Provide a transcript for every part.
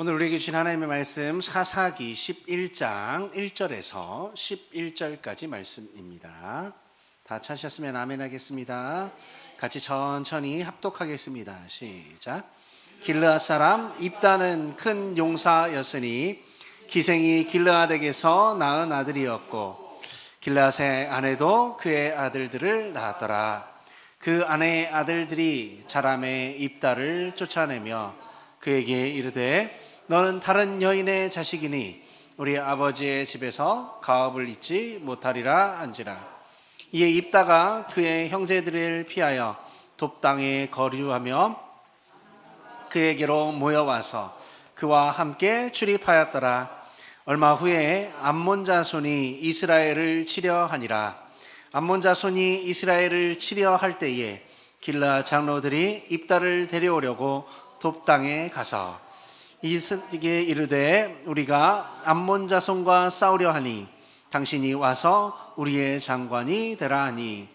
오늘 우리에게 주신 하나님의 말씀 사사기 11장 1절에서 11절까지 말씀입니다. 다 찾으셨으면 아멘 하겠습니다. 같이 천천히 합독하겠습니다. 시작. 길르앗 사람 입다는 큰 용사였으니 기생이 길르앗에게서 낳은 아들이었고 길르앗의 아내도 그의 아들들을 낳았더라. 그 아내의 아들들이 자람의 입다를 쫓아내며 그에게 이르되 너는 다른 여인의 자식이니 우리 아버지의 집에서 가업을 잊지 못하리라 한지라. 이에 입다가 그의 형제들을 피하여 돕당에 거류하며 그에게로 모여와서 그와 함께 출입하였더라. 얼마 후에 암몬 자손이 이스라엘을 치려 하니라. 암몬 자손이 이스라엘을 치려 할 때에 길르앗 장로들이 입다를 데려오려고 돕당에 가서 이스라엘에게 이르되 우리가 암몬 자손과 싸우려 하니 당신이 와서 우리의 장관이 되라 하니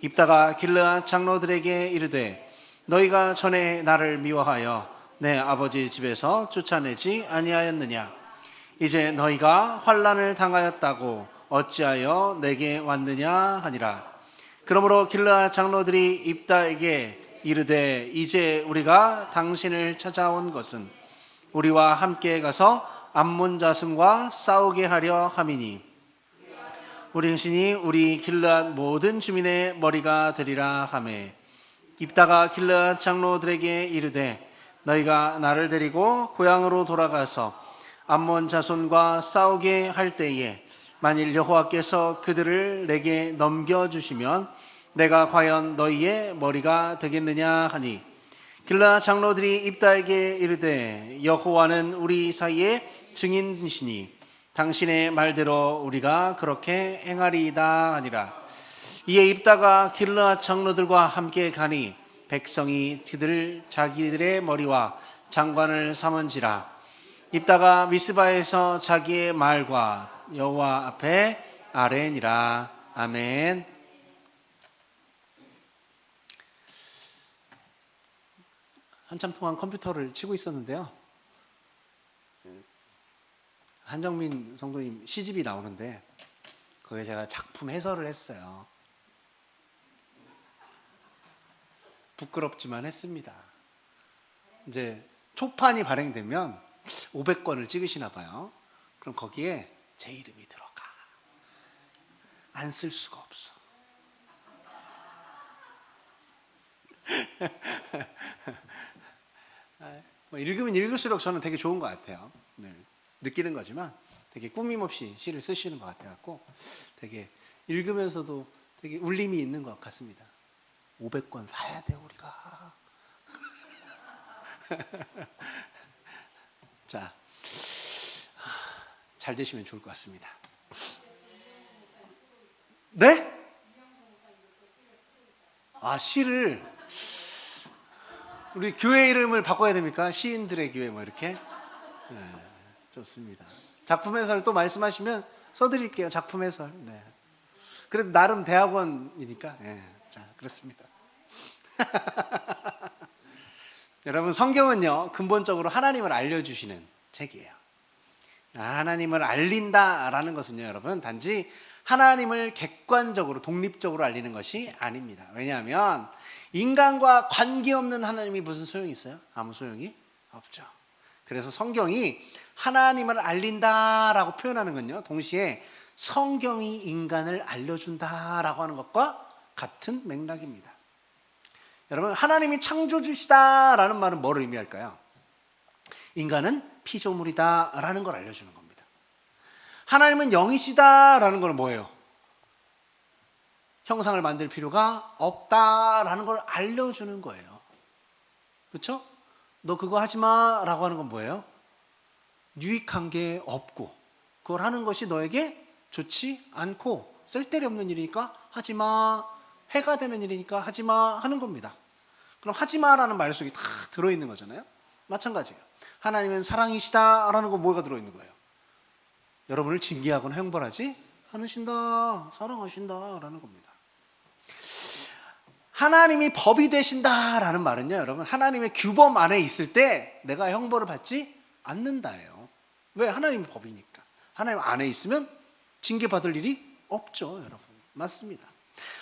입다가 길르앗 장로들에게 이르되 너희가 전에 나를 미워하여 내 아버지 집에서 쫓아내지 아니하였느냐. 이제 너희가 환난을 당하였다고 어찌하여 내게 왔느냐 하니라. 그러므로 길르앗 장로들이 입다에게 이르되 이제 우리가 당신을 찾아온 것은 우리와 함께 가서 암몬 자손과 싸우게 하려 함이니 우리 당신이 우리 길르앗 모든 주민의 머리가 되리라 하매 입다가 길르앗 장로들에게 이르되 너희가 나를 데리고 고향으로 돌아가서 암몬 자손과 싸우게 할 때에 만일 여호와께서 그들을 내게 넘겨주시면 내가 과연 너희의 머리가 되겠느냐 하니 길르앗 장로들이 입다에게 이르되 여호와는 우리 사이에 증인이시니 당신의 말대로 우리가 그렇게 행하리이다 하니라. 이에 입다가 길르앗 장로들과 함께 가니 백성이 자기들의 머리와 장관을 삼은지라. 입다가 미스바에서 자기의 말과 여호와 앞에 아뢰니라. 아멘. 한참 동안 컴퓨터를 치고 있었는데요. 한정민 성도님 시집이 나오는데 거기에 제가 작품 해설을 했어요. 부끄럽지만 했습니다. 이제 초판이 발행되면 500권을 찍으시나 봐요. 그럼 거기에 제 이름이 들어가. 안 쓸 수가 없어. 읽으면 읽을수록 저는 되게 좋은 것 같아요. 네, 느끼는 거지만 되게 꾸밈없이 시를 쓰시는 것 같아갖고 되게 읽으면서도 되게 울림이 있는 것 같습니다. 500권 사야 돼 우리가. 자, 잘 되시면 좋을 것 같습니다. 네? 시를 우리 교회 이름을 바꿔야 됩니까? 시인들의 교회 뭐 이렇게? 네, 좋습니다. 작품 해설 또 말씀하시면 써드릴게요. 작품 해설. 네. 그래도 나름 대학원이니까. 네, 자, 그렇습니다. 여러분, 성경은요 근본적으로 하나님을 알려주시는 책이에요. 하나님을 알린다라는 것은요, 여러분 단지 하나님을 객관적으로 독립적으로 알리는 것이 아닙니다. 왜냐하면 인간과 관계없는 하나님이 무슨 소용이 있어요? 아무 소용이 없죠. 그래서 성경이 하나님을 알린다라고 표현하는 건요, 동시에 성경이 인간을 알려준다라고 하는 것과 같은 맥락입니다. 여러분, 하나님이 창조주시다라는 말은 뭘 의미할까요? 인간은 피조물이다라는 걸 알려주는 겁니다. 하나님은 영이시다라는 건 뭐예요? 형상을 만들 필요가 없다라는 걸 알려주는 거예요. 그렇죠? 너 그거 하지 마라고 하는 건 뭐예요? 유익한 게 없고 그걸 하는 것이 너에게 좋지 않고 쓸데리 없는 일이니까 하지 마, 해가 되는 일이니까 하지 마 하는 겁니다. 그럼 하지 마라는 말 속에 다 들어있는 거잖아요. 마찬가지예요. 하나님은 사랑이시다라는 건 뭐가 들어있는 거예요? 여러분을 징계하거나 형벌하지 않으신다, 사랑하신다라는 겁니다. 하나님이 법이 되신다라는 말은요, 여러분 하나님의 규범 안에 있을 때 내가 형벌을 받지 않는다예요. 왜? 하나님의 법이니까. 하나님 안에 있으면 징계받을 일이 없죠, 여러분. 맞습니다.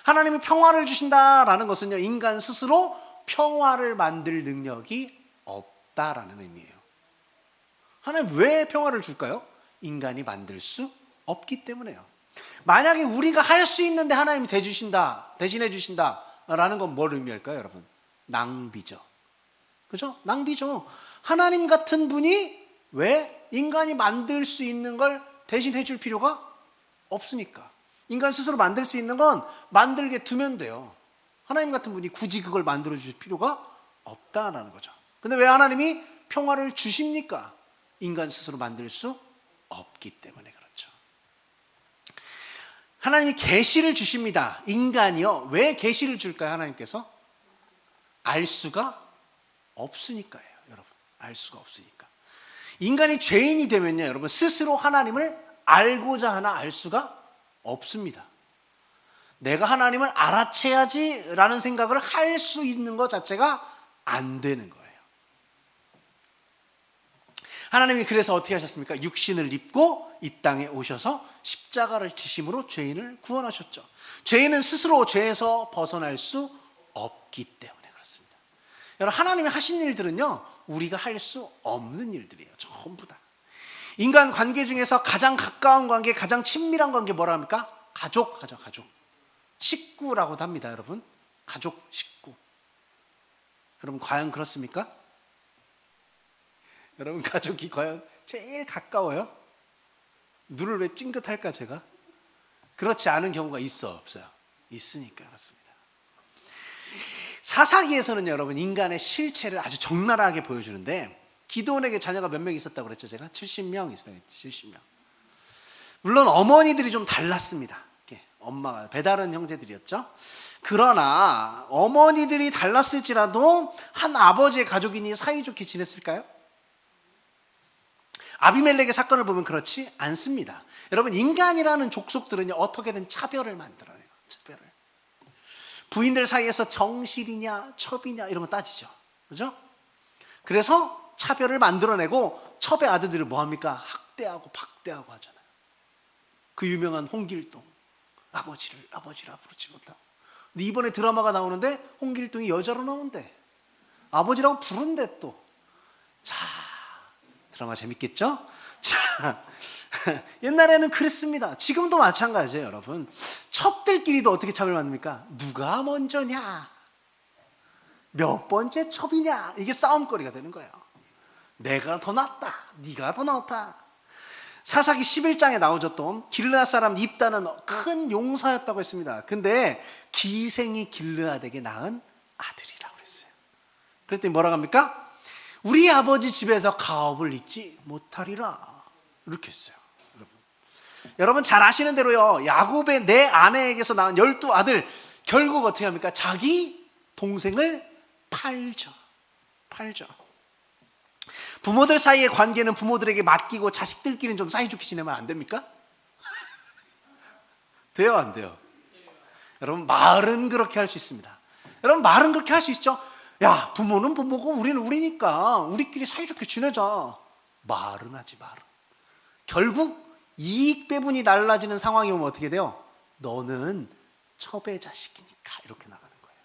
하나님이 평화를 주신다라는 것은요, 인간 스스로 평화를 만들 능력이 없다라는 의미예요. 하나님 왜 평화를 줄까요? 인간이 만들 수 없기 때문에요. 만약에 우리가 할 수 있는데 하나님이 대신해 주신다라는 건 뭘 의미할까요, 여러분? 낭비죠. 그죠? 낭비죠. 하나님 같은 분이 왜 인간이 만들 수 있는 걸 대신해 줄 필요가 없으니까. 인간 스스로 만들 수 있는 건 만들게 두면 돼요. 하나님 같은 분이 굳이 그걸 만들어 주실 필요가 없다라는 거죠. 근데 왜 하나님이 평화를 주십니까? 인간 스스로 만들 수 없기 때문에 그렇죠. 하나님이 계시를 주십니다. 인간이요. 왜 계시를 줄까요? 하나님께서? 알 수가 없으니까요. 여러분. 알 수가 없으니까. 인간이 죄인이 되면요. 여러분. 스스로 하나님을 알고자 하나 알 수가 없습니다. 내가 하나님을 알아채야지 라는 생각을 할 수 있는 것 자체가 안 되는 거예요. 하나님이 그래서 어떻게 하셨습니까? 육신을 입고 이 땅에 오셔서 십자가를 지심으로 죄인을 구원하셨죠. 죄인은 스스로 죄에서 벗어날 수 없기 때문에 그렇습니다. 여러분, 하나님이 하신 일들은요, 우리가 할 수 없는 일들이에요. 전부 다. 인간 관계 중에서 가장 가까운 관계, 가장 친밀한 관계 뭐라 합니까? 가족하죠, 가족. 식구라고도 합니다, 여러분. 가족, 식구. 여러분, 과연 그렇습니까? 여러분, 가족이 과연 제일 가까워요? 눈을 왜 찡긋할까, 제가? 그렇지 않은 경우가 있어, 없어요? 있으니까 그렇습니다. 사사기에서는 여러분, 인간의 실체를 아주 적나라하게 보여주는데, 기드온에게 자녀가 몇 명 있었다고 그랬죠, 제가? 70명 있었다고 했죠, 70명. 물론 어머니들이 좀 달랐습니다. 엄마가 배다른 형제들이었죠. 그러나 어머니들이 달랐을지라도 한 아버지의 가족이니 사이좋게 지냈을까요? 아비멜렉의 사건을 보면 그렇지 않습니다. 여러분, 인간이라는 족속들은요, 어떻게든 차별을 만들어내요. 차별을. 부인들 사이에서 정실이냐 첩이냐 이런 거 따지죠. 그죠? 그래서 차별을 만들어내고 첩의 아들들을 뭐합니까? 학대하고 박대하고 하잖아요. 그 유명한 홍길동. 아버지라 부르지 못하고. 근데 이번에 드라마가 나오는데 홍길동이 여자로 나오는데 아버지라고 부른대 또. 자, 드라마 재밌겠죠? 자, 옛날에는 그랬습니다. 지금도 마찬가지예요, 여러분. 첩들끼리도 어떻게 차별 만듭니까? 누가 먼저냐? 몇 번째 첩이냐? 이게 싸움거리가 되는 거예요. 내가 더 낫다. 네가 더 낫다. 사사기 11장에 나오죠. 또 길르앗 사람 입다는 큰 용사였다고 했습니다. 근데 기생이 길르앗에게 낳은 아들이라고 했어요. 그랬더니 뭐라고 합니까? 우리 아버지 집에서 가업을 잊지 못하리라. 이렇게 했어요. 여러분 잘 아시는 대로요, 야곱의 내 아내에게서 낳은 12아들 결국 어떻게 합니까? 자기 동생을 팔죠. 부모들 사이의 관계는 부모들에게 맡기고 자식들끼리는 좀 사이좋게 지내면 안 됩니까? 돼요, 안 돼요? 여러분, 말은 그렇게 할 수 있습니다. 여러분, 말은 그렇게 할 수 있죠. 야, 부모는 부모고 우리는 우리니까 우리끼리 사이좋게 지내자. 말은 하지, 말은. 결국 이익 배분이 달라지는 상황이 오면 어떻게 돼요? 너는 첩의 자식이니까 이렇게 나가는 거예요.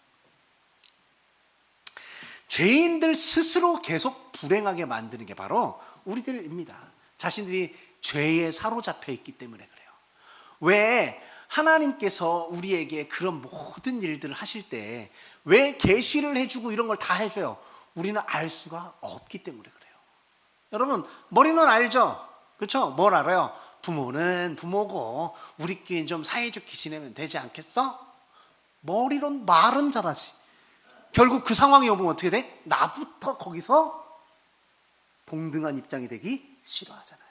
죄인들 스스로 계속 불행하게 만드는 게 바로 우리들입니다. 자신들이 죄에 사로잡혀 있기 때문에 그래요. 왜 하나님께서 우리에게 그런 모든 일들을 하실 때 왜 계시를 해주고 이런 걸 다 해줘요? 우리는 알 수가 없기 때문에 그래요. 여러분, 머리는 알죠? 그렇죠? 뭘 알아요? 부모는 부모고 우리끼리 좀 사이좋게 지내면 되지 않겠어? 머리론 말은 잘하지. 결국 그 상황이 오면 어떻게 돼? 나부터 거기서 동등한 입장이 되기 싫어하잖아요.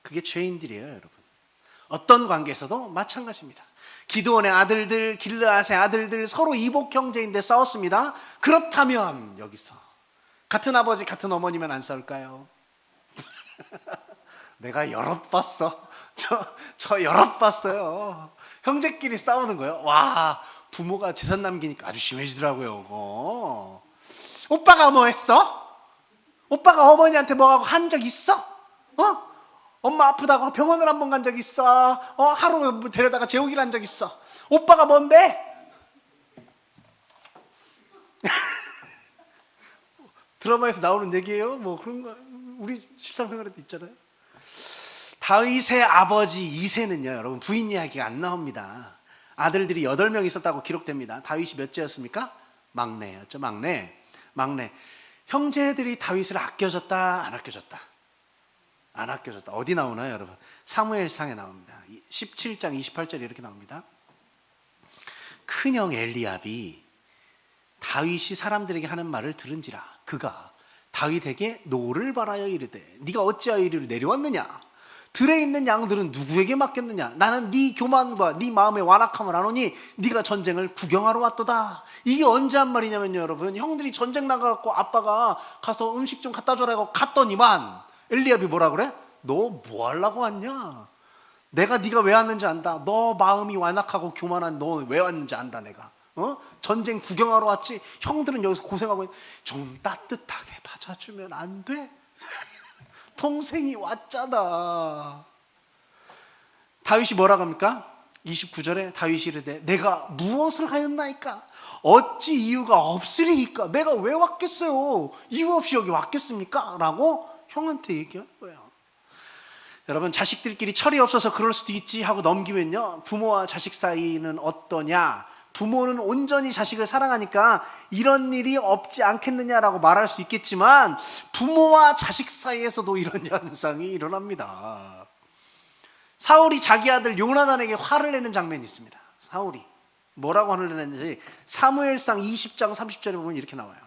그게 죄인들이에요, 여러분. 어떤 관계에서도 마찬가지입니다. 기드온의 아들들, 길르앗의 아들들 서로 이복 형제인데 싸웠습니다. 그렇다면 여기서 같은 아버지, 같은 어머니면 안 싸울까요? 내가 여럿 봤어. 저 여럿 봤어요. 형제끼리 싸우는 거예요. 와, 부모가 재산 남기니까 아주 심해지더라고요. 오빠가 뭐 했어? 오빠가 어머니한테 뭐하고 한 적 있어? 엄마 아프다고 병원을 한 번 간 적 있어? 하루 데려다가 재우기를 한 적 있어? 오빠가 뭔데? 드라마에서 나오는 얘기예요. 뭐 그런 거 우리 실상생활에도 있잖아요. 다윗의 아버지 이새는요, 여러분 부인 이야기가 안 나옵니다. 아들들이 8명 있었다고 기록됩니다. 다윗이 몇째였습니까? 막내였죠. 막내. 형제들이 다윗을 아껴줬다, 안 아껴줬다? 안 아껴줬다. 어디 나오나요, 여러분? 사무엘상에 나옵니다. 17장 28절에 이렇게 나옵니다. 큰형 엘리압이 다윗이 사람들에게 하는 말을 들은지라 그가 다윗에게 노를 바라여 이르되 네가 어찌하여 이리로 내려왔느냐? 들에 있는 양들은 누구에게 맡겼느냐? 나는 네 교만과 네 마음의 완악함을 아노니 네가 전쟁을 구경하러 왔도다. 이게 언제 한 말이냐면요, 여러분, 형들이 전쟁 나가갖고 아빠가 가서 음식 좀 갖다 줘라고 갔더니만 엘리압이 뭐라 그래? 너 뭐 하려고 왔냐? 내가 네가 왜 왔는지 안다. 너 마음이 완악하고 교만한 너 왜 왔는지 안다. 내가 전쟁 구경하러 왔지. 형들은 여기서 고생하고 좀 따뜻하게 맞아주면 안 돼? 동생이 왔잖아. 다윗이 뭐라고 합니까? 29절에 다윗이 이르되 내가 무엇을 하였나이까? 어찌 이유가 없으리이까? 내가 왜 왔겠어요? 이유 없이 여기 왔겠습니까? 라고 형한테 얘기하는 거예요. 여러분, 자식들끼리 철이 없어서 그럴 수도 있지 하고 넘기면요, 부모와 자식 사이는 어떠냐? 부모는 온전히 자식을 사랑하니까 이런 일이 없지 않겠느냐라고 말할 수 있겠지만 부모와 자식 사이에서도 이런 현상이 일어납니다. 사울이 자기 아들 요나단에게 화를 내는 장면이 있습니다. 사울이 뭐라고 화를 내는지 사무엘상 20장 30절에 보면 이렇게 나와요.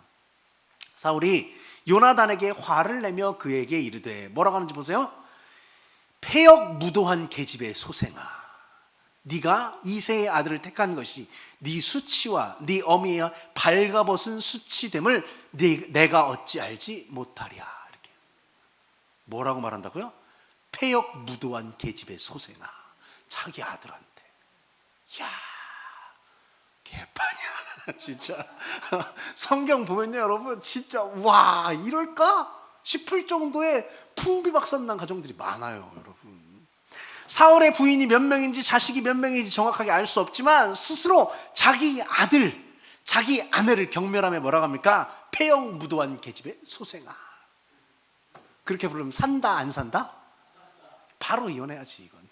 사울이 요나단에게 화를 내며 그에게 이르되 뭐라고 하는지 보세요. 패역 무도한 계집의 소생아, 네가 이새의 아들을 택한 것이 네 수치와 네 어미의 발가벗은 수치됨을 내가 어찌 알지 못하랴. 이렇게 뭐라고 말한다고요? 패역 무도한 계집의 소생아, 자기 아들한테. 야, 개판이야 진짜. 성경 보면요, 여러분, 진짜 와 이럴까 싶을 정도의 풍비박산난 가정들이 많아요, 여러분. 사울의 부인이 몇 명인지 자식이 몇 명인지 정확하게 알 수 없지만 스스로 자기 아들, 자기 아내를 경멸하며 뭐라고 합니까? 패역 무도한 계집의 소생아. 그렇게 부르면 산다 안 산다? 바로 이혼해야지 이건.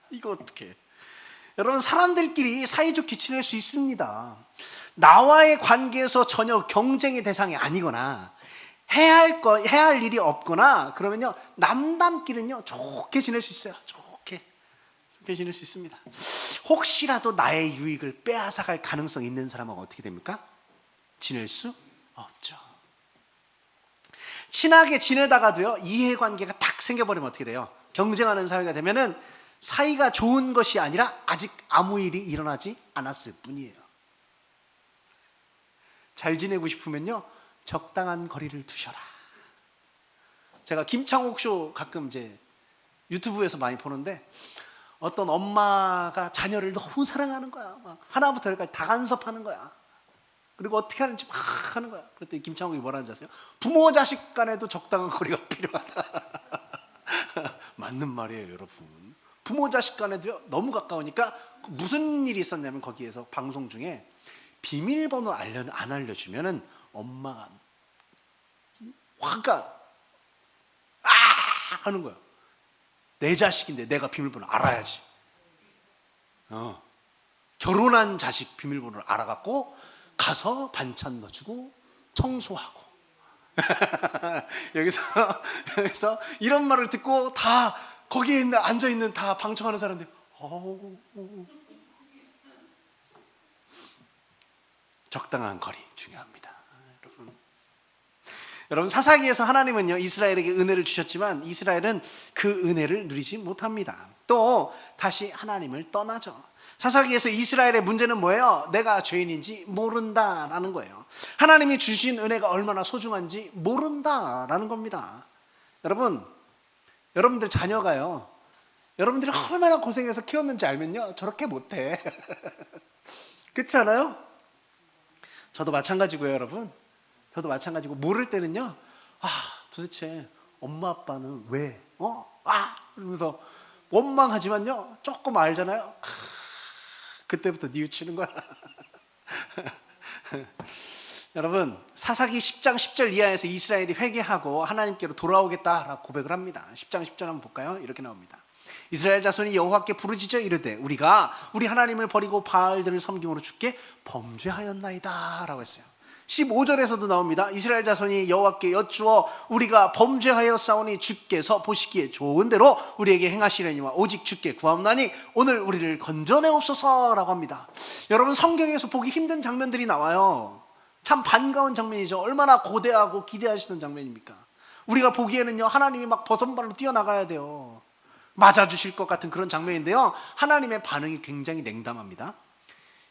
이거 어떡해. 여러분, 사람들끼리 사이좋게 지낼 수 있습니다. 나와의 관계에서 전혀 경쟁의 대상이 아니거나 해야 할 일이 없거나 그러면요, 남담끼리는요 좋게 지낼 수 있어요. 좋게 지낼 수 있습니다. 혹시라도 나의 유익을 빼앗아갈 가능성이 있는 사람은 어떻게 됩니까? 지낼 수 없죠. 친하게 지내다가도요, 이해관계가 딱 생겨버리면 어떻게 돼요? 경쟁하는 사회가 되면은 사이가 좋은 것이 아니라 아직 아무 일이 일어나지 않았을 뿐이에요. 잘 지내고 싶으면요, 적당한 거리를 두셔라. 제가 김창옥 쇼 가끔 이제 유튜브에서 많이 보는데 어떤 엄마가 자녀를 너무 사랑하는 거야. 막 하나부터 열까지 다 간섭하는 거야. 그리고 어떻게 하는지 막 하는 거야. 그랬더니 김창옥이 뭐라는지 아세요? 부모 자식 간에도 적당한 거리가 필요하다. 맞는 말이에요, 여러분. 부모 자식 간에도요, 너무 가까우니까 무슨 일이 있었냐면 거기에서 방송 중에 비밀번호 안 알려주면은 엄마가 화가 하는 거야. 내 자식인데 내가 비밀번호 알아야지. 결혼한 자식 비밀번호를 알아갖고 가서 반찬 넣어주고 청소하고. 여기서 이런 말을 듣고 다 거기에 앉아있는 다 방청하는 사람들, 적당한 거리 중요합니다. 여러분, 사사기에서 하나님은요, 이스라엘에게 은혜를 주셨지만 이스라엘은 그 은혜를 누리지 못합니다. 또 다시 하나님을 떠나죠. 사사기에서 이스라엘의 문제는 뭐예요? 내가 죄인인지 모른다라는 거예요. 하나님이 주신 은혜가 얼마나 소중한지 모른다라는 겁니다. 여러분들 자녀가요, 여러분들이 얼마나 고생해서 키웠는지 알면요, 저렇게 못해. 그렇지 않아요? 저도 마찬가지고요, 여러분. 저도 마찬가지고, 모를 때는요 도대체 엄마 아빠는 왜? 이러면서 원망하지만요 조금 알잖아요. 그때부터 뉘우치는 거야. 여러분, 사사기 10장 10절 이하에서 이스라엘이 회개하고 하나님께로 돌아오겠다라고 고백을 합니다. 10장 10절 한번 볼까요? 이렇게 나옵니다. 이스라엘 자손이 여호와께 부르짖어 이르되 우리가 우리 하나님을 버리고 바알들을 섬김으로 주께 범죄하였나이다 라고 했어요. 15절에서도 나옵니다. 이스라엘 자손이 여호와께 여쭈어 우리가 범죄하였사오니 주께서 보시기에 좋은 대로 우리에게 행하시려니와 오직 주께 구하옵나니 오늘 우리를 건져내옵소서라고 합니다. 여러분, 성경에서 보기 힘든 장면들이 나와요. 참 반가운 장면이죠. 얼마나 고대하고 기대하시는 장면입니까? 우리가 보기에는요 하나님이 막 버선발로 뛰어나가야 돼요. 맞아주실 것 같은 그런 장면인데요, 하나님의 반응이 굉장히 냉담합니다.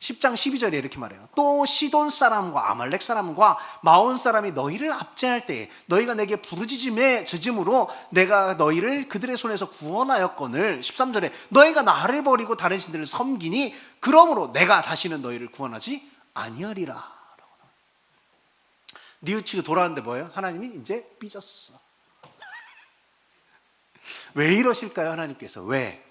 10장 12절에 이렇게 말해요. 또 시돈 사람과 아말렉 사람과 마온 사람이 너희를 압제할 때에 너희가 내게 부르짖음에 젖음으로 내가 너희를 그들의 손에서 구원하였거늘 13절에 너희가 나를 버리고 다른 신들을 섬기니 그러므로 내가 다시는 너희를 구원하지 아니하리라. 뉘우치고 돌아왔는데 뭐예요? 하나님이 이제 삐졌어. 왜 이러실까요? 하나님께서 왜?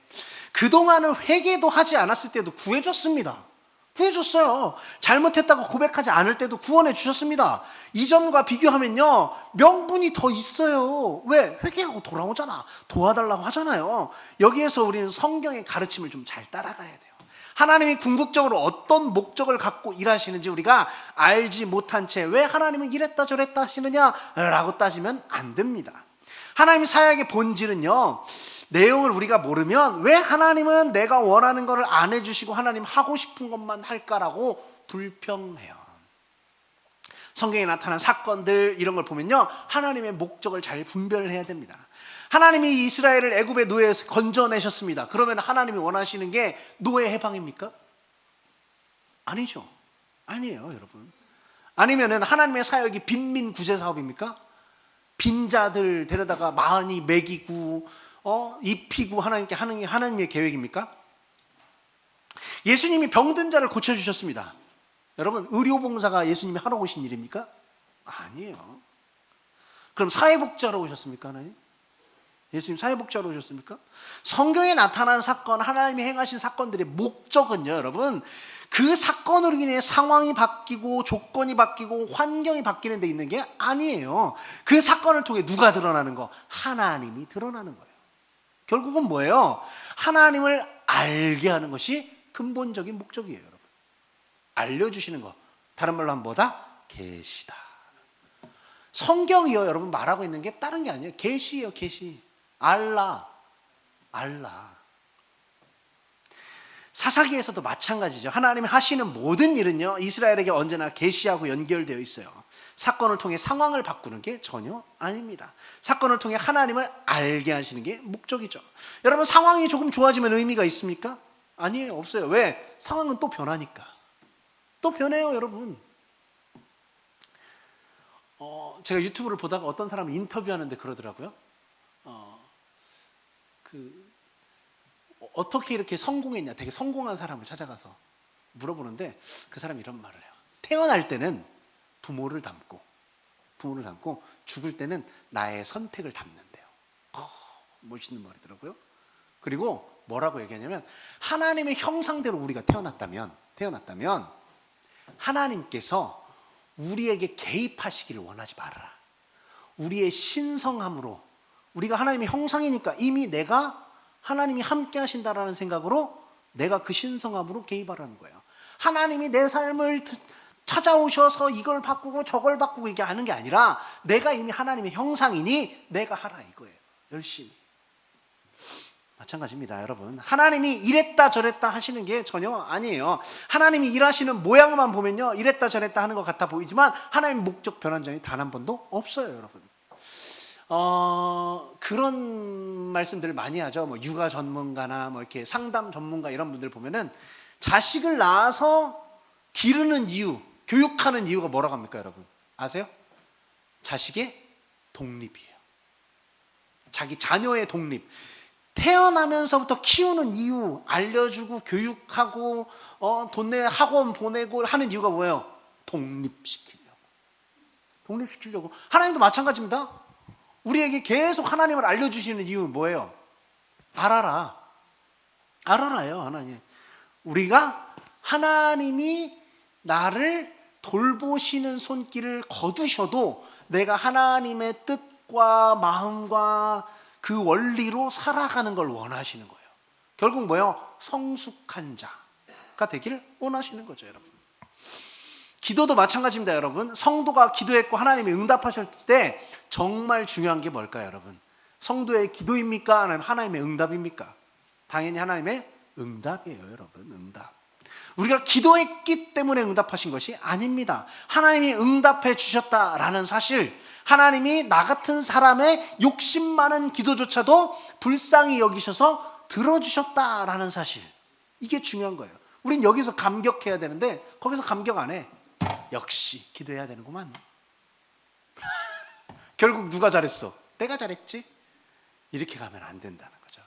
그동안은 회개도 하지 않았을 때도 구해줬습니다. 구해줬어요. 잘못했다고 고백하지 않을 때도 구원해 주셨습니다. 이전과 비교하면요 명분이 더 있어요. 왜? 회개하고 돌아오잖아. 도와달라고 하잖아요. 여기에서 우리는 성경의 가르침을 좀 잘 따라가야 돼요. 하나님이 궁극적으로 어떤 목적을 갖고 일하시는지 우리가 알지 못한 채 왜 하나님은 이랬다 저랬다 하시느냐라고 따지면 안 됩니다. 하나님 사역의 본질은요, 내용을 우리가 모르면 왜 하나님은 내가 원하는 것을 안 해주시고 하나님 하고 싶은 것만 할까라고 불평해요. 성경에 나타난 사건들 이런 걸 보면요 하나님의 목적을 잘 분별을 해야 됩니다. 하나님이 이스라엘을 애굽의 노예에서 건져내셨습니다. 그러면 하나님이 원하시는 게 노예 해방입니까? 아니죠. 아니에요, 여러분. 아니면은 하나님의 사역이 빈민 구제 사업입니까? 빈자들 데려다가 많이 먹이고 입히고 하나님께 하는 게 하나님의 계획입니까? 예수님이 병든 자를 고쳐주셨습니다. 여러분, 의료봉사가 예수님이 하러 오신 일입니까? 아니에요. 그럼 사회복지하러 오셨습니까, 하나님? 예수님 사회복지하러 오셨습니까? 성경에 나타난 사건, 하나님이 행하신 사건들의 목적은요, 여러분, 그 사건으로 인해 상황이 바뀌고 조건이 바뀌고 환경이 바뀌는 데 있는 게 아니에요. 그 사건을 통해 누가 드러나는 거? 하나님이 드러나는 거예요. 결국은 뭐예요? 하나님을 알게 하는 것이 근본적인 목적이에요, 여러분. 알려주시는 거. 다른 말로 하면 뭐다? 계시다. 성경이요, 여러분 말하고 있는 게 다른 게 아니에요. 계시예요, 계시. 알라. 사사기에서도 마찬가지죠. 하나님이 하시는 모든 일은요 이스라엘에게 언제나 계시하고 연결되어 있어요. 사건을 통해 상황을 바꾸는 게 전혀 아닙니다. 사건을 통해 하나님을 알게 하시는 게 목적이죠. 여러분, 상황이 조금 좋아지면 의미가 있습니까? 아니에요, 없어요. 왜? 상황은 또 변하니까. 또 변해요, 여러분. 제가 유튜브를 보다가 어떤 사람을 인터뷰하는데 그러더라고요. 어떻게 이렇게 성공했냐, 되게 성공한 사람을 찾아가서 물어보는데 그 사람이 이런 말을 해요. 태어날 때는 부모를 닮고 죽을 때는 나의 선택을 닮는데요. 멋있는 말이더라고요. 그리고 뭐라고 얘기하냐면, 하나님의 형상대로 우리가 태어났다면 하나님께서 우리에게 개입하시기를 원하지 말아라. 우리의 신성함으로, 우리가 하나님의 형상이니까 이미 내가 하나님이 함께 하신다라는 생각으로 내가 그 신성함으로 개입하라는 거예요. 하나님이 내 삶을 찾아오셔서 이걸 바꾸고 저걸 바꾸고 이렇게 하는 게 아니라 내가 이미 하나님의 형상이니 내가 하라 이거예요. 열심히. 마찬가지입니다, 여러분. 하나님이 이랬다 저랬다 하시는 게 전혀 아니에요. 하나님이 일하시는 모양만 보면요 이랬다 저랬다 하는 것 같아 보이지만 하나님 목적 변한 적이 단 한 번도 없어요, 여러분. 그런 말씀들을 많이 하죠. 뭐 육아 전문가나 뭐 이렇게 상담 전문가 이런 분들 보면은 자식을 낳아서 기르는 이유, 교육하는 이유가 뭐라고 합니까, 여러분? 아세요? 자식의 독립이에요. 자기 자녀의 독립. 태어나면서부터 키우는 이유, 알려주고 교육하고 돈 내 학원 보내고 하는 이유가 뭐예요? 독립시키려고. 하나님도 마찬가지입니다. 우리에게 계속 하나님을 알려주시는 이유는 뭐예요? 알아라. 알아라요, 하나님. 우리가 하나님이 나를 돌보시는 손길을 거두셔도 내가 하나님의 뜻과 마음과 그 원리로 살아가는 걸 원하시는 거예요. 결국 뭐예요? 성숙한 자가 되길 원하시는 거죠, 여러분. 기도도 마찬가지입니다, 여러분. 성도가 기도했고 하나님이 응답하셨을 때 정말 중요한 게 뭘까요, 여러분? 성도의 기도입니까? 아니면 하나님의 응답입니까? 당연히 하나님의 응답이에요, 여러분. 응답. 우리가 기도했기 때문에 응답하신 것이 아닙니다. 하나님이 응답해 주셨다라는 사실, 하나님이 나 같은 사람의 욕심 많은 기도조차도 불쌍히 여기셔서 들어주셨다라는 사실, 이게 중요한 거예요. 우린 여기서 감격해야 되는데 거기서 감격 안 해. 역시 기도해야 되는구만. 결국 누가 잘했어? 내가 잘했지? 이렇게 가면 안 된다는 거죠.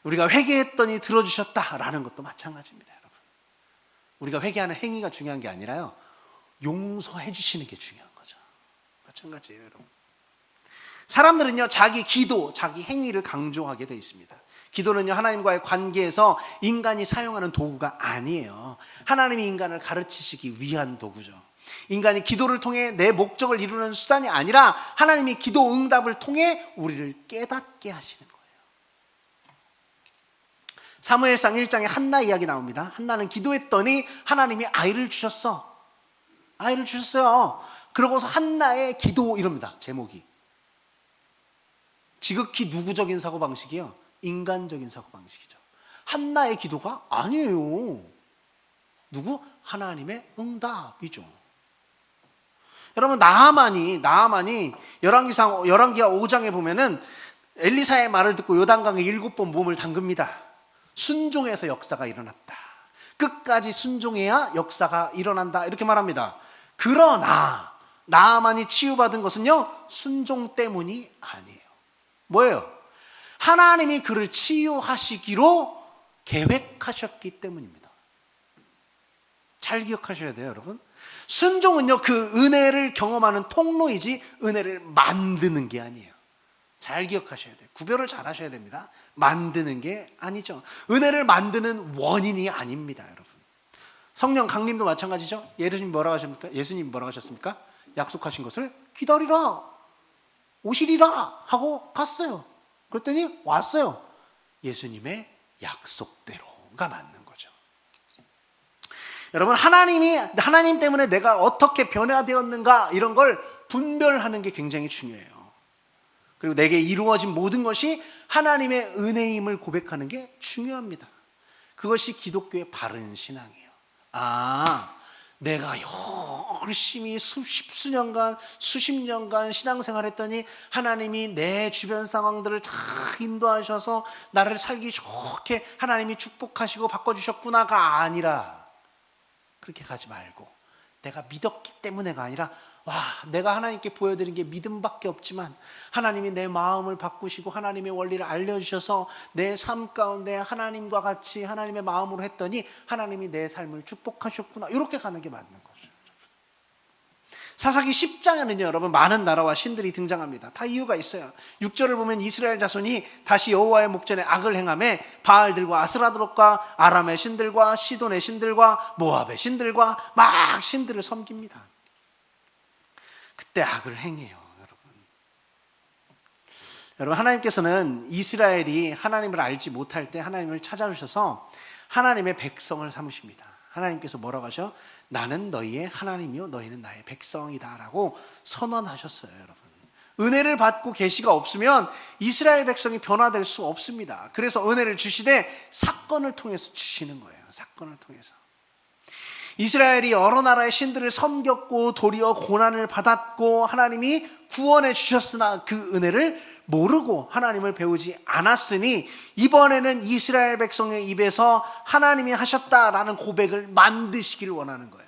우리가 회개했더니 들어주셨다라는 것도 마찬가지입니다, 여러분. 우리가 회개하는 행위가 중요한 게 아니라요, 용서해 주시는 게 중요한 거죠. 마찬가지예요, 여러분. 사람들은요, 자기 기도, 자기 행위를 강조하게 되어 있습니다. 기도는요, 하나님과의 관계에서 인간이 사용하는 도구가 아니에요. 하나님이 인간을 가르치시기 위한 도구죠. 인간이 기도를 통해 내 목적을 이루는 수단이 아니라 하나님이 기도 응답을 통해 우리를 깨닫게 하시는 거예요. 사무엘상 1장에 한나 이야기 나옵니다. 한나는 기도했더니 하나님이 아이를 주셨어. 아이를 주셨어요. 그러고서 한나의 기도 이럽니다. 제목이. 지극히 누구적인 사고방식이요? 인간적인 사고방식이죠. 한나의 기도가 아니에요. 누구? 하나님의 응답이죠. 여러분, 나하만이 열왕기하 5장에 보면은 엘리사의 말을 듣고 요단강에 7번 몸을 담급니다. 순종해서 역사가 일어났다. 끝까지 순종해야 역사가 일어난다. 이렇게 말합니다. 그러나 나하만이 치유받은 것은요, 순종 때문이 아니에요. 뭐예요? 하나님이 그를 치유하시기로 계획하셨기 때문입니다. 잘 기억하셔야 돼요, 여러분. 순종은요, 그 은혜를 경험하는 통로이지 은혜를 만드는 게 아니에요. 잘 기억하셔야 돼요. 구별을 잘 하셔야 됩니다. 만드는 게 아니죠. 은혜를 만드는 원인이 아닙니다, 여러분. 성령 강림도 마찬가지죠. 예수님 뭐라고 하십니까? 예수님 뭐라고 하셨습니까? 약속하신 것을 기다리라, 오시리라 하고 갔어요. 그랬더니 왔어요. 예수님의 약속대로가 맞는 거죠. 여러분, 하나님 때문에 내가 어떻게 변화되었는가, 이런 걸 분별하는 게 굉장히 중요해요. 그리고 내게 이루어진 모든 것이 하나님의 은혜임을 고백하는 게 중요합니다. 그것이 기독교의 바른 신앙이에요. 내가 열심히 수십 년간 신앙생활했더니 하나님이 내 주변 상황들을 다 인도하셔서 나를 살기 좋게 하나님이 축복하시고 바꿔주셨구나가 아니라, 그렇게 가지 말고, 내가 믿었기 때문에가 아니라, 내가 하나님께 보여드린 게 믿음밖에 없지만 하나님이 내 마음을 바꾸시고 하나님의 원리를 알려주셔서 내 삶 가운데 하나님과 같이 하나님의 마음으로 했더니 하나님이 내 삶을 축복하셨구나, 이렇게 가는 게 맞는 거죠. 사사기 10장에는요, 여러분, 많은 나라와 신들이 등장합니다. 다 이유가 있어요. 6절을 보면 이스라엘 자손이 다시 여호와의 목전에 악을 행하며 바알들과 아스라드롯과 아람의 신들과 시돈의 신들과 모압의 신들과 막 신들을 섬깁니다. 그때 악을 행해요, 여러분. 하나님께서는 이스라엘이 하나님을 알지 못할 때 하나님을 찾아주셔서 하나님의 백성을 삼으십니다. 하나님께서 뭐라고 하셔? 나는 너희의 하나님이요 너희는 나의 백성이다 라고 선언하셨어요, 여러분. 은혜를 받고 계시가 없으면 이스라엘 백성이 변화될 수 없습니다. 그래서 은혜를 주시되 사건을 통해서 주시는 거예요. 사건을 통해서. 이스라엘이 여러 나라의 신들을 섬겼고 도리어 고난을 받았고 하나님이 구원해 주셨으나 그 은혜를 모르고 하나님을 배우지 않았으니 이번에는 이스라엘 백성의 입에서 하나님이 하셨다라는 고백을 만드시기를 원하는 거예요.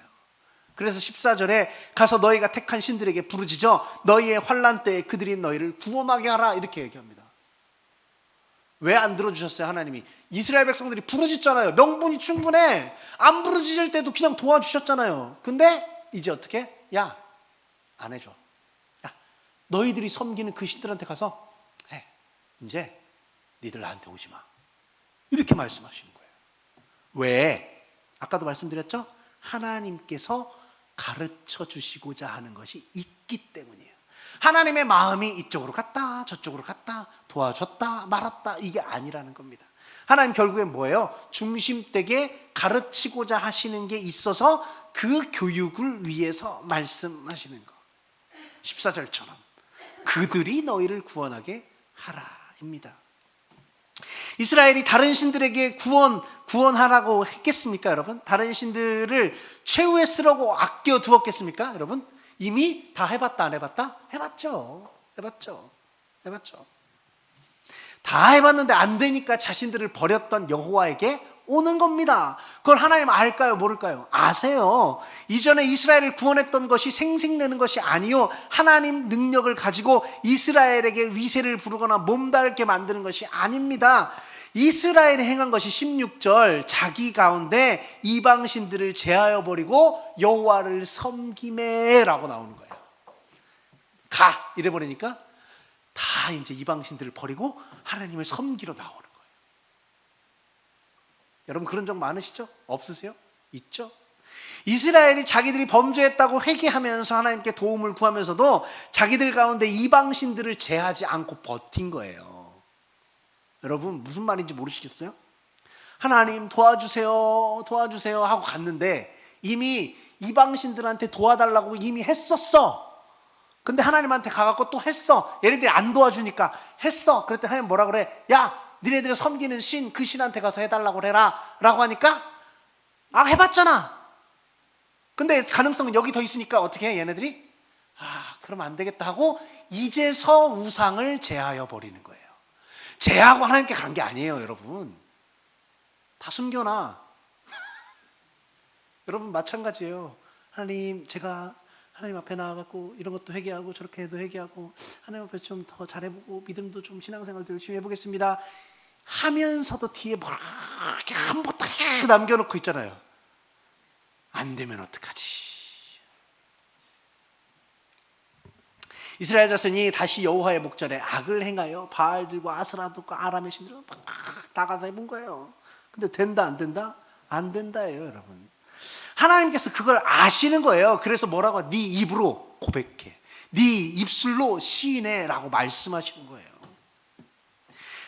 그래서 14절에 가서 너희가 택한 신들에게 부르짖어 너희의 환난 때에 그들이 너희를 구원하게 하라, 이렇게 얘기합니다. 왜 안 들어주셨어요? 하나님이 이스라엘 백성들이 부르짖잖아요. 명분이 충분해. 안 부르짖을 때도 그냥 도와주셨잖아요. 근데 이제 어떻게? 안 해줘. 너희들이 섬기는 그 신들한테 가서 해. 이제 니들 나한테 오지 마. 이렇게 말씀하시는 거예요. 왜? 아까도 말씀드렸죠? 하나님께서 가르쳐 주시고자 하는 것이 있기 때문이에요. 하나님의 마음이 이쪽으로 갔다 저쪽으로 갔다 도와줬다 말았다 이게 아니라는 겁니다. 하나님 결국엔 뭐예요? 중심되게 가르치고자 하시는 게 있어서 그 교육을 위해서 말씀하시는 거. 14절처럼 그들이 너희를 구원하게 하라입니다. 이스라엘이 다른 신들에게 구원하라고 했겠습니까, 여러분? 다른 신들을 최후에 쓰라고 아껴 두었겠습니까, 여러분? 이미 다 해봤다, 안 해봤다? 해봤죠. 다 해봤는데 안 되니까 자신들을 버렸던 여호와에게 오는 겁니다. 그걸 하나님 알까요, 모를까요? 아세요. 이전에 이스라엘을 구원했던 것이 생색내는 것이 아니요, 하나님 능력을 가지고 이스라엘에게 위세를 부르거나 몸달게 만드는 것이 아닙니다. 이스라엘이 행한 것이 16절 자기 가운데 이방신들을 제하여 버리고 여호와를 섬기매라고 나오는 거예요. 가 이래버리니까 다 이제 이방신들을 버리고 하나님을 섬기러 나오는 거예요. 여러분 그런 적 많으시죠? 없으세요? 있죠? 이스라엘이 자기들이 범죄했다고 회개하면서 하나님께 도움을 구하면서도 자기들 가운데 이방신들을 제하지 않고 버틴 거예요. 여러분 무슨 말인지 모르시겠어요? 하나님 도와주세요 하고 갔는데 이미 이방신들한테 도와달라고 이미 했었어. 근데 하나님한테 가갖고 또 했어. 얘네들이 안 도와주니까 했어. 그랬더니 하나님 뭐라 그래? 야 니네들이 섬기는 신, 그 신한테 가서 해달라고 그래라 라고 하니까 해봤잖아. 근데 가능성은 여기 더 있으니까 어떻게 해 얘네들이? 그럼 안 되겠다 하고 이제서 우상을 제하여 버리는 거예요. 제하고 하나님께 간 게 아니에요, 여러분. 다 숨겨놔. 여러분 마찬가지예요. 하나님 제가 하나님 앞에 나와갖고 이런 것도 회개하고 저렇게 해도 회개하고 하나님 앞에 좀 더 잘해보고 믿음도 좀 신앙생활도 열심히 해보겠습니다 하면서도 뒤에 뭐 이렇게 한 보따리 남겨놓고 있잖아요. 안 되면 어떡하지? 이스라엘 자손이 다시 여호와의 목전에 악을 행하여 바알들과 아스라들과 아람의 신들을 막 다가서 해본 거예요. 근데 된다 안 된다? 안 된다예요, 여러분. 하나님께서 그걸 아시는 거예요. 그래서 뭐라고? 네 입으로 고백해, 네 입술로 시인해라고 말씀하시는 거예요.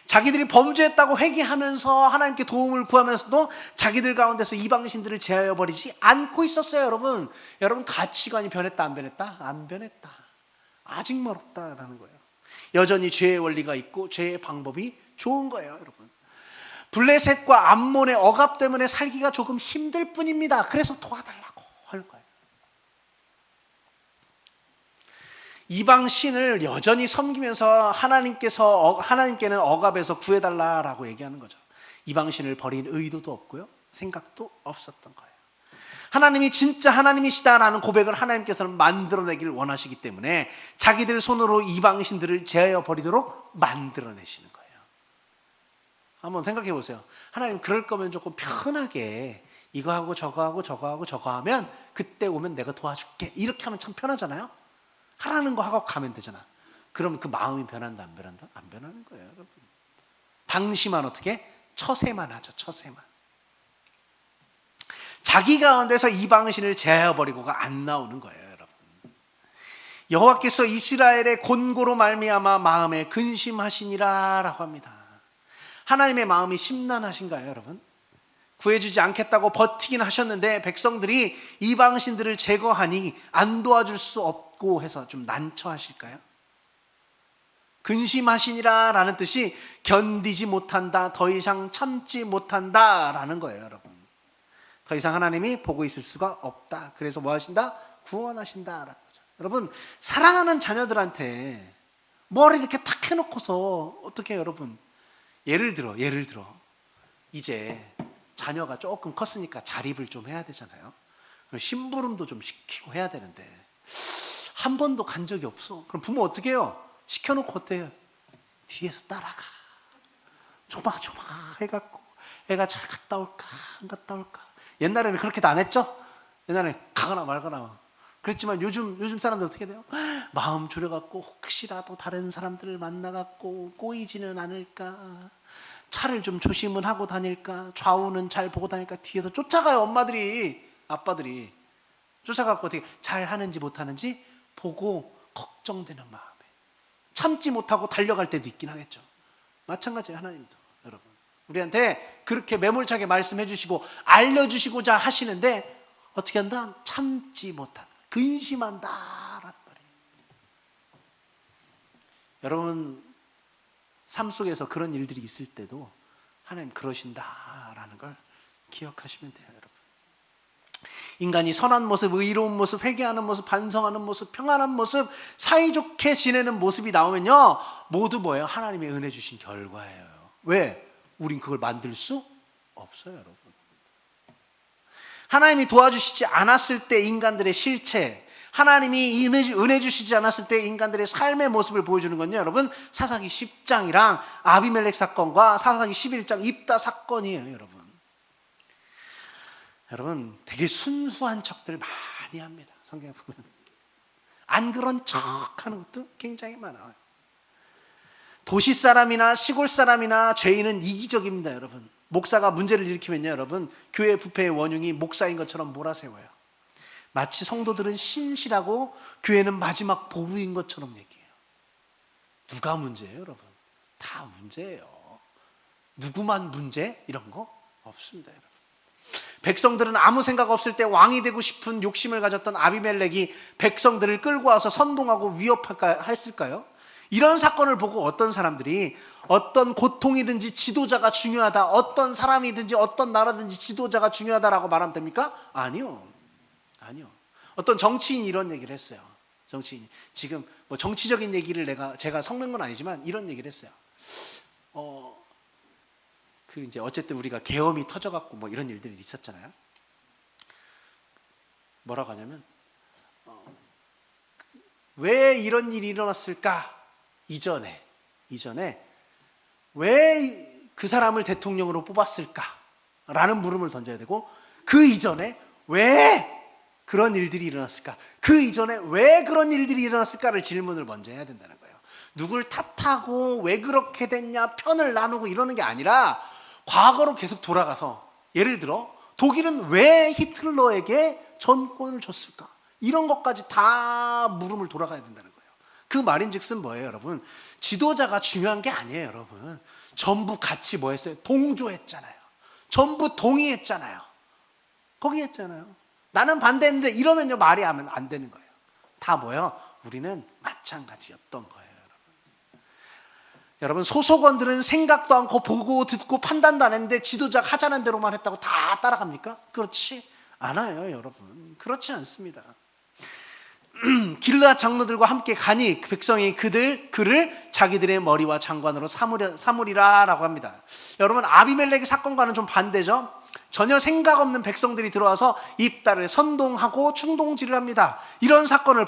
자기들이 범죄했다고 회개하면서 하나님께 도움을 구하면서도 자기들 가운데서 이방신들을 제하여 버리지 않고 있었어요. 여러분 가치관이 변했다 안 변했다? 안 변했다. 아직 멀었다라는 거예요. 여전히 죄의 원리가 있고 죄의 방법이 좋은 거예요, 여러분. 블레셋과 암몬의 억압 때문에 살기가 조금 힘들 뿐입니다. 그래서 도와달라고 하는 거예요. 이방 신을 여전히 섬기면서 하나님께는 억압에서 구해달라라고 얘기하는 거죠. 이방 신을 버린 의도도 없고요, 생각도 없었던 거예요. 하나님이 진짜 하나님이시다라는 고백을 하나님께서는 만들어내길 원하시기 때문에 자기들 손으로 이방 신들을 제하여 버리도록 만들어내시는 거예요. 한번 생각해 보세요. 하나님 그럴 거면 조금 편하게 이거 하고 저거 하고 저거 하고 저거 하면 그때 오면 내가 도와줄게 이렇게 하면 참 편하잖아요. 하라는 거 하고 가면 되잖아. 그럼 그 마음이 변한다 안 변한다? 안 변하는 거예요, 여러분. 당시만 어떻게? 처세만 하죠. 처세만. 자기 가운데서 이방신을 제하여 버리고가 안 나오는 거예요, 여러분. 여호와께서 이스라엘의 곤고로 말미암아 마음에 근심하시니라라고 합니다. 하나님의 마음이 심란하신가요, 여러분? 구해주지 않겠다고 버티긴 하셨는데 백성들이 이방신들을 제거하니 안 도와줄 수 없고 해서 좀 난처하실까요? 근심하시니라 라는 뜻이 견디지 못한다, 더 이상 참지 못한다 라는 거예요, 여러분. 더 이상 하나님이 보고 있을 수가 없다. 그래서 뭐 하신다? 구원하신다 라는 거죠. 여러분 사랑하는 자녀들한테 뭘 이렇게 탁 해놓고서 어떻게 해요, 여러분? 예를 들어 이제 자녀가 조금 컸으니까 자립을 좀 해야 되잖아요. 심부름도 좀 시키고 해야 되는데 한 번도 간 적이 없어. 그럼 부모 어떻게 해요? 시켜놓고 어때요? 뒤에서 따라가 조마조마 해갖고 애가 잘 갔다 올까 안 갔다 올까. 옛날에는 그렇게도 안 했죠? 옛날에 가거나 말거나 그랬지만 요즘 사람들 어떻게 돼요? 마음 졸여갖고 혹시라도 다른 사람들을 만나갖고 꼬이지는 않을까, 차를 좀 조심은 하고 다닐까, 좌우는 잘 보고 다닐까, 뒤에서 쫓아가요. 엄마들이, 아빠들이 쫓아갖고 어떻게 잘 하는지 못하는지 보고 걱정되는 마음에 참지 못하고 달려갈 때도 있긴 하겠죠. 마찬가지예요. 하나님도 여러분 우리한테 그렇게 매몰차게 말씀해 주시고 알려주시고자 하시는데 어떻게 한다? 참지 못한다, 근심한다라는 말이에요. 여러분 삶 속에서 그런 일들이 있을 때도 하나님 그러신다라는 걸 기억하시면 돼요. 여러분, 인간이 선한 모습, 의로운 모습, 회개하는 모습, 반성하는 모습, 평안한 모습, 사이좋게 지내는 모습이 나오면요, 모두 뭐예요? 하나님의 은혜 주신 결과예요. 왜? 우린 그걸 만들 수 없어요. 여러분, 하나님이 도와주시지 않았을 때 인간들의 실체, 하나님이 은혜 주시지 않았을 때 인간들의 삶의 모습을 보여주는 건요, 여러분, 사사기 10장이랑 아비멜렉 사건과 사사기 11장 입다 사건이에요. 여러분 되게 순수한 척들 많이 합니다. 성경에 보면 안 그런 척 하는 것도 굉장히 많아요. 도시 사람이나 시골 사람이나 죄인은 이기적입니다. 여러분, 목사가 문제를 일으키면요, 여러분, 교회 부패의 원흉이 목사인 것처럼 몰아세워요. 마치 성도들은 신실하고 교회는 마지막 보루인 것처럼 얘기해요. 누가 문제예요? 여러분, 다 문제예요. 누구만 문제? 이런 거 없습니다. 여러분, 백성들은 아무 생각 없을 때 왕이 되고 싶은 욕심을 가졌던 아비멜렉이 백성들을 끌고 와서 선동하고 위협할까 했을까요? 이런 사건을 보고 어떤 사람들이 어떤 고통이든지 지도자가 중요하다, 어떤 사람이든지 어떤 나라든지 지도자가 중요하다라고 말하면 됩니까? 아니요. 어떤 정치인이 이런 얘기를 했어요. 정치인이 지금 뭐 정치적인 얘기를 제가 섞는 건 아니지만 이런 얘기를 했어요. 그 이제 어쨌든 우리가 계엄이 터져갖고 뭐 이런 일들이 있었잖아요. 뭐라고 하냐면 왜 이런 일이 일어났을까? 이전에 왜 그 사람을 대통령으로 뽑았을까? 라는 물음을 던져야 되고, 그 이전에 왜 그런 일들이 일어났을까? 그 이전에 왜 그런 일들이 일어났을까를 질문을 먼저 해야 된다는 거예요. 누굴 탓하고 왜 그렇게 됐냐 편을 나누고 이러는 게 아니라 과거로 계속 돌아가서, 예를 들어 독일은 왜 히틀러에게 전권을 줬을까? 이런 것까지 다 물음을 돌아가야 된다는 거예요. 그 말인즉슨 뭐예요, 여러분? 지도자가 중요한 게 아니에요, 여러분. 전부 같이 뭐 했어요? 동조했잖아요. 전부 동의했잖아요. 거기 했잖아요. 나는 반대했는데 이러면요, 말이 안 되는 거예요. 다 뭐예요? 우리는 마찬가지였던 거예요. 여러분, 소속원들은 생각도 않고 보고 듣고 판단도 안 했는데 지도자가 하자는 대로만 했다고 다 따라갑니까? 그렇지 않아요, 여러분. 그렇지 않습니다. 길르앗 장로들과 함께 가니 백성이 그를 자기들의 머리와 장관으로 삼으리라라고 합니다. 여러분, 아비멜렉의 사건과는 좀 반대죠. 전혀 생각 없는 백성들이 들어와서 입다를 선동하고 충동질을 합니다. 이런 사건을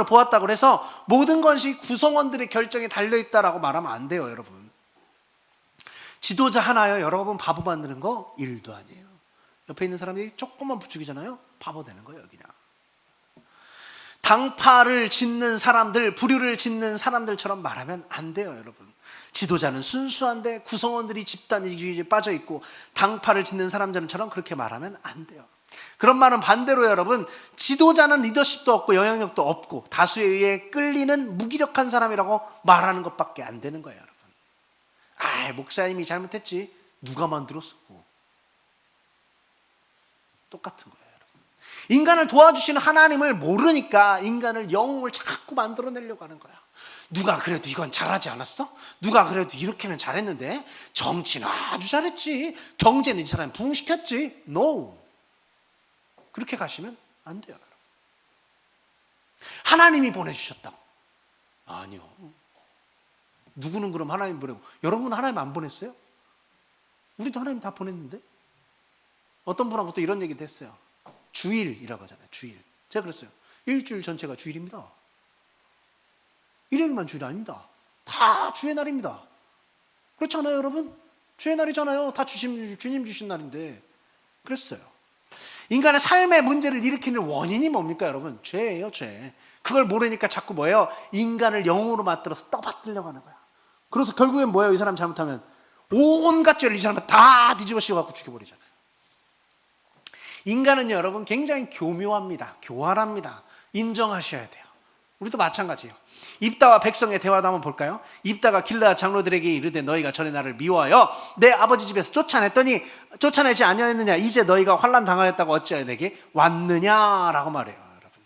보았다고 해서 모든 것이 구성원들의 결정에 달려있다라고 말하면 안 돼요, 여러분. 지도자 하나요, 여러분 바보 만드는 거 일도 아니에요. 옆에 있는 사람들이 조금만 부추기잖아요, 바보 되는 거예요, 그냥. 당파를 짓는 사람들, 부류를 짓는 사람들처럼 말하면 안 돼요, 여러분. 지도자는 순수한데 구성원들이 집단 이기주의에 빠져 있고 당파를 짓는 사람들처럼 그렇게 말하면 안 돼요. 그런 말은 반대로 여러분, 지도자는 리더십도 없고 영향력도 없고 다수에 의해 끌리는 무기력한 사람이라고 말하는 것밖에 안 되는 거예요, 여러분. 목사님이 잘못했지, 누가 만들었었고. 똑같은 거예요, 여러분. 인간을 도와주시는 하나님을 모르니까 인간을 영웅을 자꾸 만들어내려고 하는 거야. 누가 그래도 이건 잘하지 않았어? 누가 그래도 이렇게는 잘했는데? 정치는 아주 잘했지, 경제는 이 사람이 부흥시켰지. No, 그렇게 가시면 안 돼요, 여러분. 하나님이 보내주셨다고. 아니요. 누구는 그럼 하나님 보내고, 여러분은 하나님 안 보냈어요? 우리도 하나님 다 보냈는데. 어떤 분하고 또 이런 얘기도 했어요. 주일이라고 하잖아요, 주일. 제가 그랬어요. 일주일 전체가 주일입니다. 일요일만 주일이 아닙니다. 다 주의 날입니다. 그렇지 않아요, 여러분? 주의 날이잖아요. 다 주님 주신 날인데. 그랬어요. 인간의 삶의 문제를 일으키는 원인이 뭡니까 여러분? 죄예요, 죄. 그걸 모르니까 자꾸 뭐예요? 인간을 영으로 만들어서 떠받들려고 하는 거야. 그래서 결국엔 뭐예요? 이 사람 잘못하면 온갖 죄를 이 사람은 다 뒤집어 씌워갖고 죽여버리잖아요. 인간은 여러분 굉장히 교묘합니다. 교활합니다. 인정하셔야 돼요. 우리도 마찬가지예요. 입다와 백성의 대화도 한번 볼까요? 입다가 길르앗 장로들에게 이르되 너희가 전에 나를 미워하여 내 아버지 집에서 쫓아내지 아니하였느냐? 이제 너희가 환난 당하였다고 어찌하여 내게 왔느냐라고 말해요. 여러분,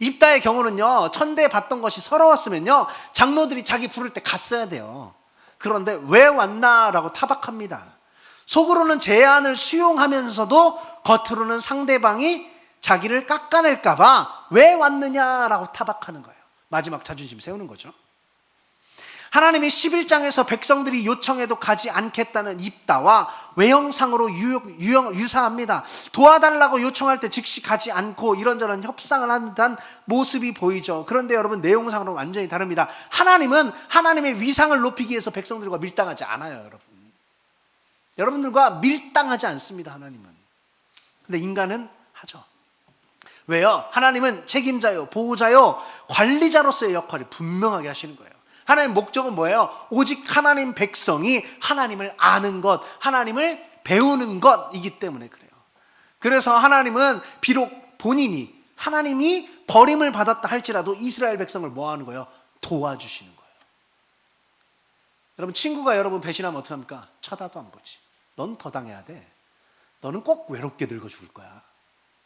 입다의 경우는요, 천대 받던 것이 서러웠으면요 장로들이 자기 부를 때 갔어야 돼요. 그런데 왜 왔나라고 타박합니다. 속으로는 제안을 수용하면서도 겉으로는 상대방이 자기를 깎아낼까봐 왜 왔느냐라고 타박하는 거예요. 마지막 자존심 세우는 거죠. 하나님이 11장에서 백성들이 요청해도 가지 않겠다는 입다와 외형상으로 유사합니다. 도와달라고 요청할 때 즉시 가지 않고 이런저런 협상을 하는 듯한 모습이 보이죠. 그런데 여러분 내용상으로 완전히 다릅니다. 하나님은 하나님의 위상을 높이기 위해서 백성들과 밀당하지 않아요. 여러분들과 밀당하지 않습니다. 하나님은. 근데 인간은 하죠. 왜요? 하나님은 책임자요, 보호자요, 관리자로서의 역할을 분명하게 하시는 거예요. 하나님의 목적은 뭐예요? 오직 하나님 백성이 하나님을 아는 것, 하나님을 배우는 것이기 때문에 그래요. 그래서 하나님은 비록 본인이 하나님이 버림을 받았다 할지라도 이스라엘 백성을 뭐 하는 거예요? 도와주시는 거예요. 여러분, 친구가 여러분 배신하면 어떡합니까? 쳐다도 안 보지. 넌 더 당해야 돼. 너는 꼭 외롭게 늙어 죽을 거야.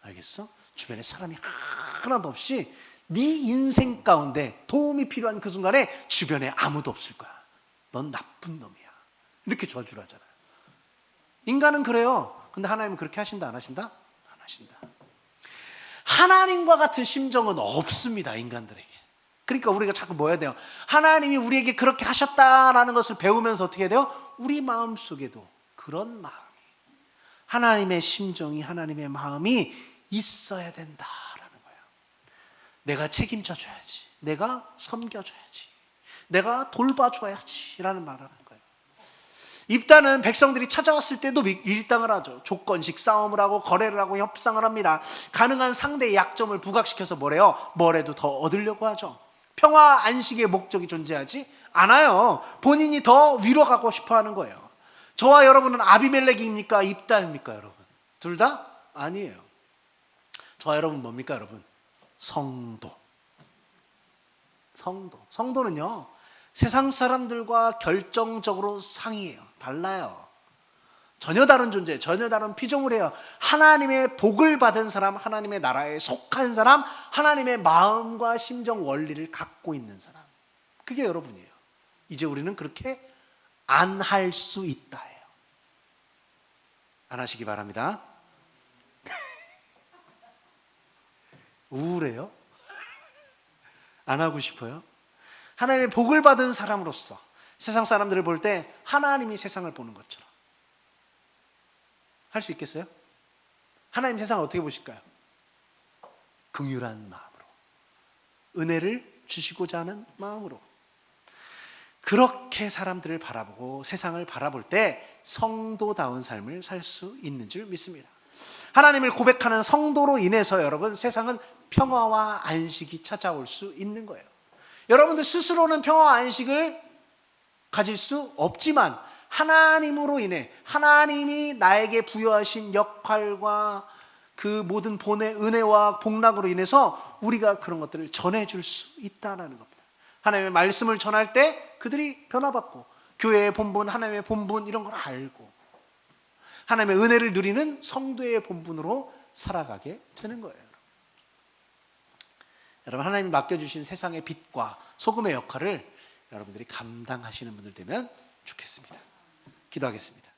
알겠어? 주변에 사람이 하나도 없이 네 인생 가운데 도움이 필요한 그 순간에 주변에 아무도 없을 거야. 넌 나쁜 놈이야. 이렇게 저주를 하잖아요. 인간은 그래요. 근데 하나님은 그렇게 하신다 안 하신다? 안 하신다. 하나님과 같은 심정은 없습니다. 인간들에게. 그러니까 우리가 자꾸 뭐 해야 돼요? 하나님이 우리에게 그렇게 하셨다라는 것을 배우면서 어떻게 해야 돼요? 우리 마음속에도 그런 마음이, 하나님의 심정이, 하나님의 마음이 있어야 된다라는 거예요. 내가 책임져 줘야지, 내가 섬겨줘야지, 내가 돌봐줘야지 라는 말을 하는 거예요. 입다는 백성들이 찾아왔을 때도 밀당을 하죠. 조건식 싸움을 하고 거래를 하고 협상을 합니다. 가능한 상대의 약점을 부각시켜서 뭐래도 더 얻으려고 하죠. 평화 안식의 목적이 존재하지 않아요. 본인이 더 위로가고 싶어 하는 거예요. 저와 여러분은 아비멜렉입니까? 입다입니까? 여러분, 둘 다 아니에요. 저와 여러분 뭡니까? 여러분, 성도는요 세상 사람들과 결정적으로 상이에요. 달라요. 전혀 다른 존재, 전혀 다른 피조물 이에요. 하나님의 복을 받은 사람, 하나님의 나라에 속한 사람, 하나님의 마음과 심정, 원리를 갖고 있는 사람, 그게 여러분이에요. 이제 우리는 그렇게 안 할 수 있다예요. 안 하시기 바랍니다. 우울해요? 안 하고 싶어요? 하나님의 복을 받은 사람으로서 세상 사람들을 볼 때 하나님이 세상을 보는 것처럼 할 수 있겠어요? 하나님 세상을 어떻게 보실까요? 긍휼한 마음으로, 은혜를 주시고자 하는 마음으로, 그렇게 사람들을 바라보고 세상을 바라볼 때 성도다운 삶을 살 수 있는 줄 믿습니다. 하나님을 고백하는 성도로 인해서 여러분, 세상은 평화와 안식이 찾아올 수 있는 거예요. 여러분들 스스로는 평화와 안식을 가질 수 없지만 하나님으로 인해, 하나님이 나에게 부여하신 역할과 그 모든 본의 은혜와 복락으로 인해서 우리가 그런 것들을 전해줄 수 있다는 겁니다. 하나님의 말씀을 전할 때 그들이 변화받고 교회의 본분, 하나님의 본분 이런 걸 알고 하나님의 은혜를 누리는 성도의 본분으로 살아가게 되는 거예요. 여러분, 하나님이 맡겨주신 세상의 빛과 소금의 역할을 여러분들이 감당하시는 분들 되면 좋겠습니다. 기도하겠습니다.